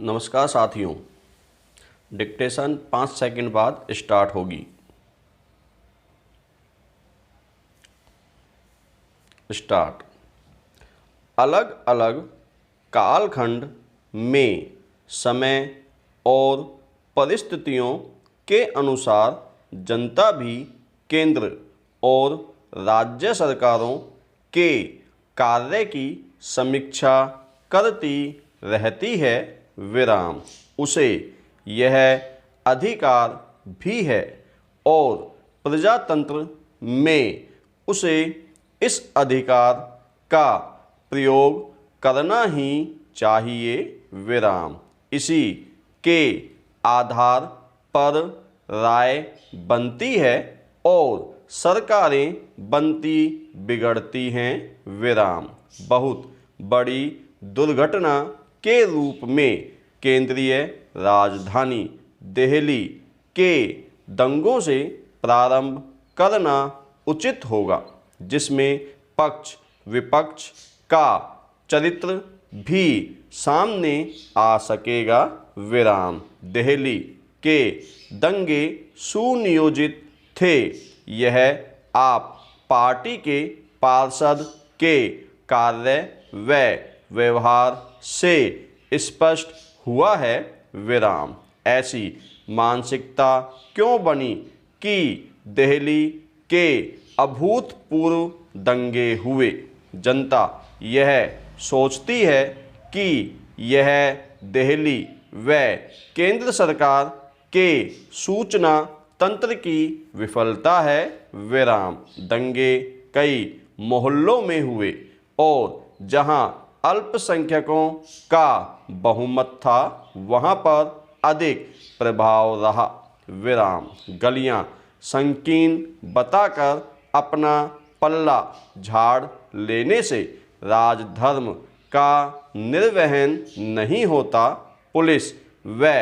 नमस्कार साथियों, dictation 5 second बाद स्टार्ट होगी। स्टार्ट। अलग अलग कालखंड में समय और परिस्थितियों के अनुसार जनता भी केंद्र और राज्य सरकारों के कार्य की समीक्षा करती रहती है। उसे यह अधिकार भी है और प्रजातंत्र में उसे इस अधिकार का प्रयोग करना ही चाहिए। इसी के आधार पर राय बनती है और सरकारें बनती बिगड़ती हैं। बहुत बड़ी दुर्घटना के रूप में केंद्रीय राजधानी दिल्ली के दंगों से प्रारंभ करना उचित होगा, जिसमें पक्ष विपक्ष का चरित्र भी सामने आ सकेगा। दिल्ली के दंगे सुनियोजित थे, यह आप पार्टी के पार्षद के कार्य व व्यवहार से स्पष्ट हुआ है। ऐसी मानसिकता क्यों बनी कि दिल्ली के अभूतपूर्व दंगे हुए? जनता यह सोचती है कि यह दिल्ली व केंद्र सरकार के सूचना तंत्र की विफलता है। दंगे कई मोहल्लों में हुए और जहां अल्पसंख्यकों का बहुमत था, वहां पर अधिक प्रभाव रहा। गलियां संकीर्ण बताकर अपना पल्ला झाड़ लेने से राजधर्म का निर्वहन नहीं होता। पुलिस व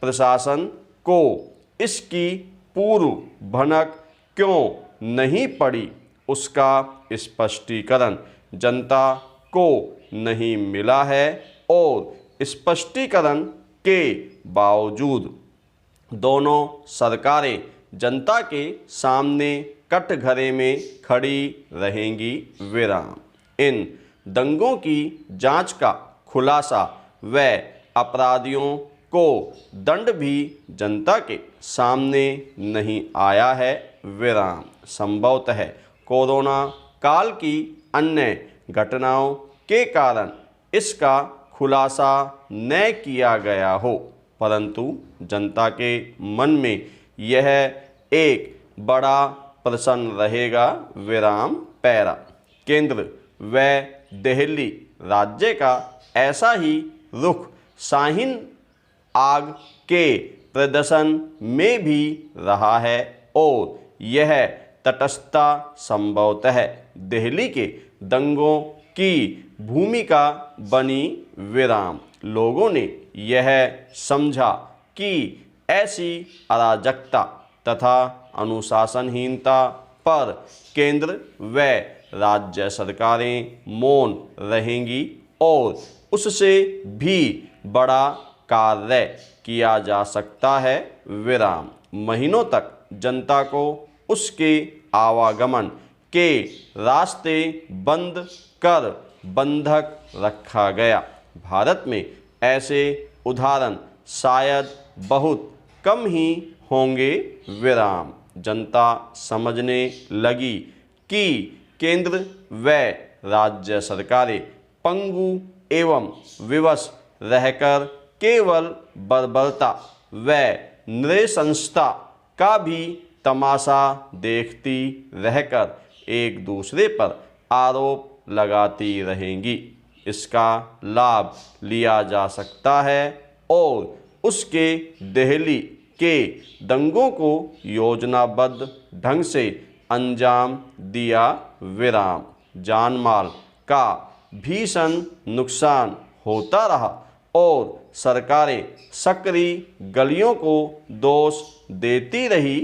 प्रशासन को इसकी पूर्व भनक क्यों नहीं पड़ी, उसका स्पष्टीकरण जनता को नहीं मिला है और स्पष्टीकरण के बावजूद दोनों सरकारें जनता के सामने कटघरे में खड़ी रहेंगी। इन दंगों की जांच का खुलासा व अपराधियों को दंड भी जनता के सामने नहीं आया है। संभवतः कोरोना काल की अन्य घटनाओं के कारण इसका खुलासा न किया गया हो, परंतु जनता के मन में यह एक बड़ा प्रश्न रहेगा। केंद्र व दिल्ली राज्य का ऐसा ही रुख शाहीन आग के प्रदर्शन में भी रहा है और यह तटस्थता संभवतः दिल्ली के दंगों की भूमिका बनी। लोगों ने यह समझा कि ऐसी अराजकता तथा अनुशासनहीनता पर केंद्र व राज्य सरकारें मौन रहेंगी और उससे भी बड़ा कार्य किया जा सकता है। महीनों तक जनता को उसके आवागमन के रास्ते बंद कर बंधक रखा गया। भारत में ऐसे उदाहरण शायद बहुत कम ही होंगे। जनता समझने लगी कि केंद्र व राज्य सरकारें पंगु एवं विवश रहकर केवल बर्बरता व नृशंसता का भी तमाशा देखती रहकर एक दूसरे पर आरोप लगाती रहेंगी। इसका लाभ लिया जा सकता है और उसके दिल्ली के दंगों को योजनाबद्ध ढंग से अंजाम दिया। जान माल का भीषण नुकसान होता रहा और सरकारें सक्रिय गलियों को दोष देती रही।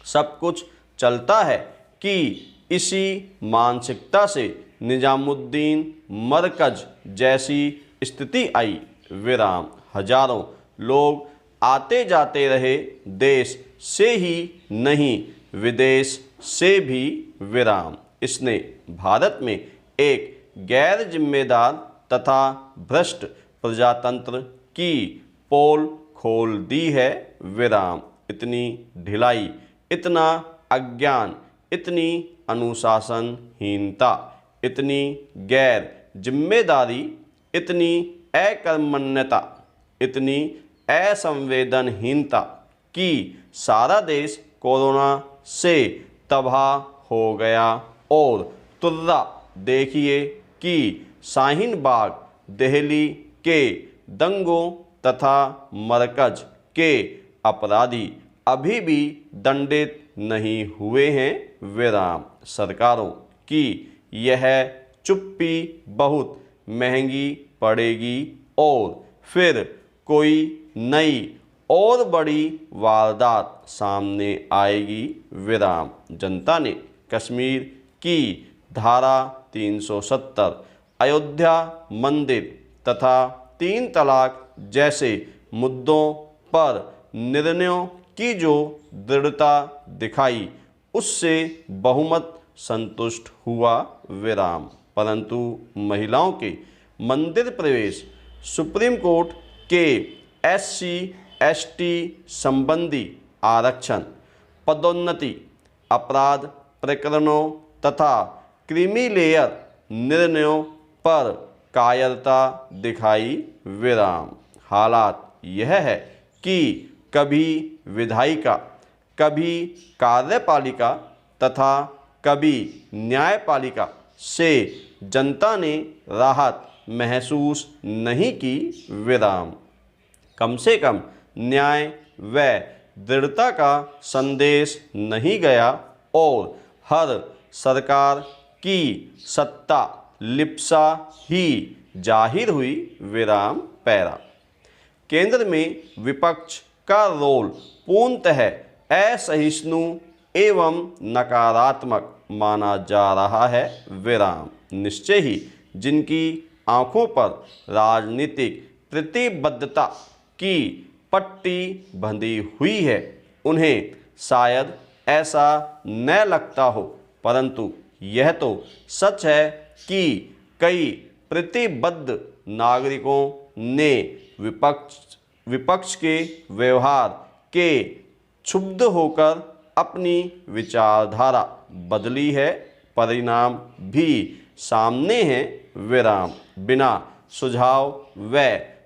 सब कुछ चलता है कि इसी मानसिकता से निजामुद्दीन मरकज जैसी स्थिति आई, विराम। हजारों लोग आते जाते रहे, देश से ही नहीं विदेश से भी, विराम। इसने भारत में एक गैर जिम्मेदार तथा भ्रष्ट प्रजातंत्र की पोल खोल दी है, विराम। इतनी ढिलाई, इतना अज्ञान, इतनी अनुशासनहीनता, इतनी गैर जिम्मेदारी, इतनी अकर्मण्यता, इतनी असंवेदनहीनता कि सारा देश कोरोना से तबाह हो गया। और तुर्रा देखिए कि शाहीन बाग, दिल्ली के दंगों तथा मरकज के अपराधी अभी भी दंडित नहीं हुए हैं, विराम। सरकारों की यह चुप्पी बहुत महंगी पड़ेगी और फिर कोई नई और बड़ी वारदात सामने आएगी, विराम। जनता ने कश्मीर की धारा 370, अयोध्या मंदिर तथा 3 तलाक जैसे मुद्दों पर निर्णयों की जो दृढ़ता दिखाई, उससे बहुमत संतुष्ट हुआ, विराम। परंतु महिलाओं के मंदिर प्रवेश, सुप्रीम कोर्ट के SC/ST संबंधी आरक्षण, पदोन्नति, अपराध प्रकरणों तथा क्रीमी लेयर निर्णयों पर कायरता दिखाई, विराम। हालात यह है कि कभी विधायिका, कभी कार्यपालिका तथा कभी न्यायपालिका से जनता ने राहत महसूस नहीं की, विराम। कम से कम न्याय व दृढ़ता का संदेश नहीं गया और हर सरकार की सत्ता लिप्सा ही जाहिर हुई, विराम। पैरा। केंद्र में विपक्ष का रोल पूर्णतः असहिष्णु एवं नकारात्मक माना जा रहा है, विराम। निश्चय ही जिनकी आंखों पर राजनीतिक प्रतिबद्धता की पट्टी बंधी हुई है, उन्हें शायद ऐसा न लगता हो, परंतु यह तो सच है कि कई प्रतिबद्ध नागरिकों ने विपक्ष के व्यवहार के क्षुब्ध होकर अपनी विचारधारा बदली है। परिणाम भी सामने हैं, विराम। बिना सुझाव व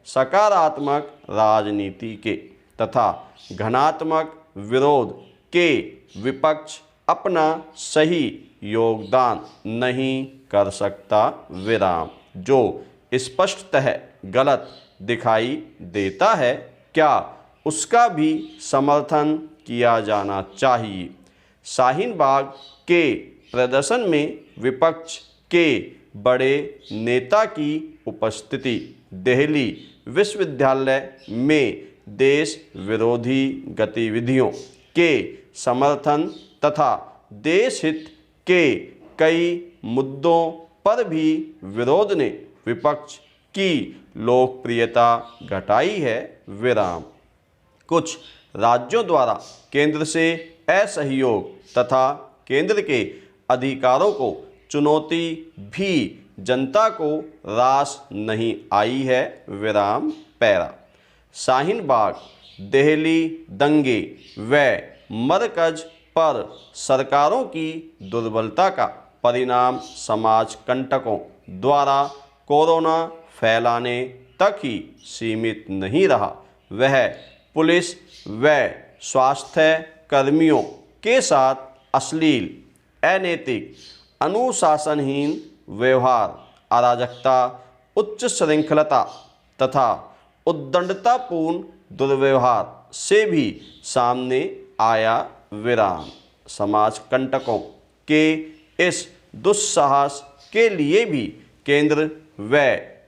सकारात्मक राजनीति के तथा घनात्मक विरोध के विपक्ष अपना सही योगदान नहीं कर सकता, विराम। जो स्पष्टतः गलत दिखाई देता है, क्या उसका भी समर्थन किया जाना चाहिए। शाहीन बाग के प्रदर्शन में विपक्ष के बड़े नेता की उपस्थिति, दिल्ली विश्वविद्यालय में देश विरोधी गतिविधियों के समर्थन तथा देश हित के कई मुद्दों पर भी विरोध ने विपक्ष की लोकप्रियता घटाई है, विराम। कुछ राज्यों द्वारा केंद्र से असहयोग तथा केंद्र के अधिकारों को चुनौती भी जनता को रास नहीं आई है, विराम। पैरा। शाहीन बाग, दिल्ली दंगे व मरकज पर सरकारों की दुर्बलता का परिणाम समाज कंटकों द्वारा कोरोना फैलाने तक ही सीमित नहीं रहा। वह पुलिस व स्वास्थ्य कर्मियों के साथ अश्लील, अनैतिक, अनुशासनहीन व्यवहार, अराजकता, उच्च श्रृंखलता तथा उद्दंडतापूर्ण दुर्व्यवहार से भी सामने आया, विराम। समाज कंटकों के इस दुस्साहस के लिए भी केंद्र व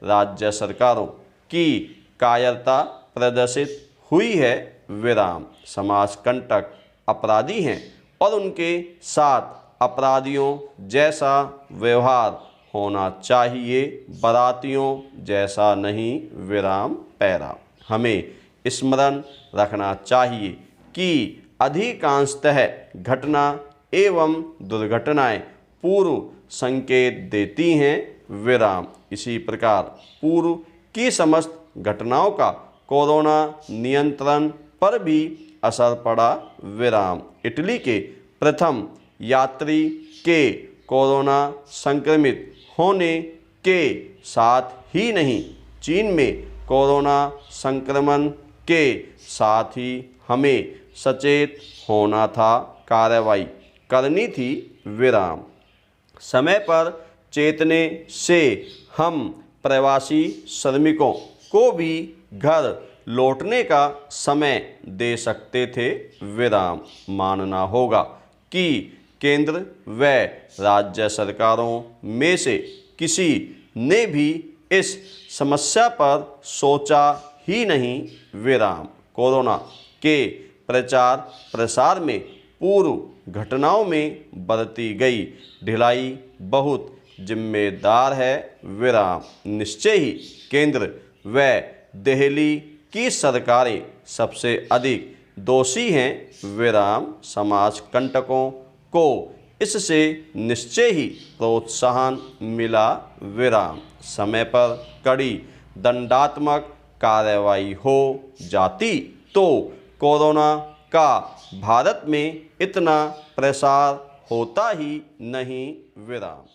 राज्य सरकारों की कायरता प्रदर्शित हुई है, विराम। समाज कंटक अपराधी हैं और उनके साथ अपराधियों जैसा व्यवहार होना चाहिए, बारातियों जैसा नहीं विराम पैरा। हमें स्मरण रखना चाहिए कि अधिकांशतः घटना एवं दुर्घटनाएं पूर्व संकेत देती हैं विराम। इसी प्रकार पूर्व की समस्त घटनाओं का कोरोना नियंत्रण पर भी असर पड़ा विराम। इटली के प्रथम यात्री के कोरोना संक्रमित होने के साथ ही नहीं, चीन में कोरोना संक्रमण के साथ ही हमें सचेत होना था, कार्रवाई करनी थी विराम। समय पर चेतने से हम प्रवासी श्रमिकों को भी घर लौटने का समय दे सकते थे विराम। मानना होगा कि केंद्र व राज्य सरकारों में से किसी ने भी इस समस्या पर सोचा ही नहीं विराम। कोरोना के प्रचार प्रसार में पूर्व घटनाओं में बरती गई ढिलाई बहुत जिम्मेदार है विराम। निश्चय ही केंद्र व दिल्ली की सरकारें सबसे अधिक दोषी हैं विराम। समाज कंटकों को इससे निश्चय ही प्रोत्साहन मिला विराम। समय पर कड़ी दंडात्मक कार्रवाई हो जाती तो कोरोना का भारत में इतना प्रसार होता ही नहीं विराम।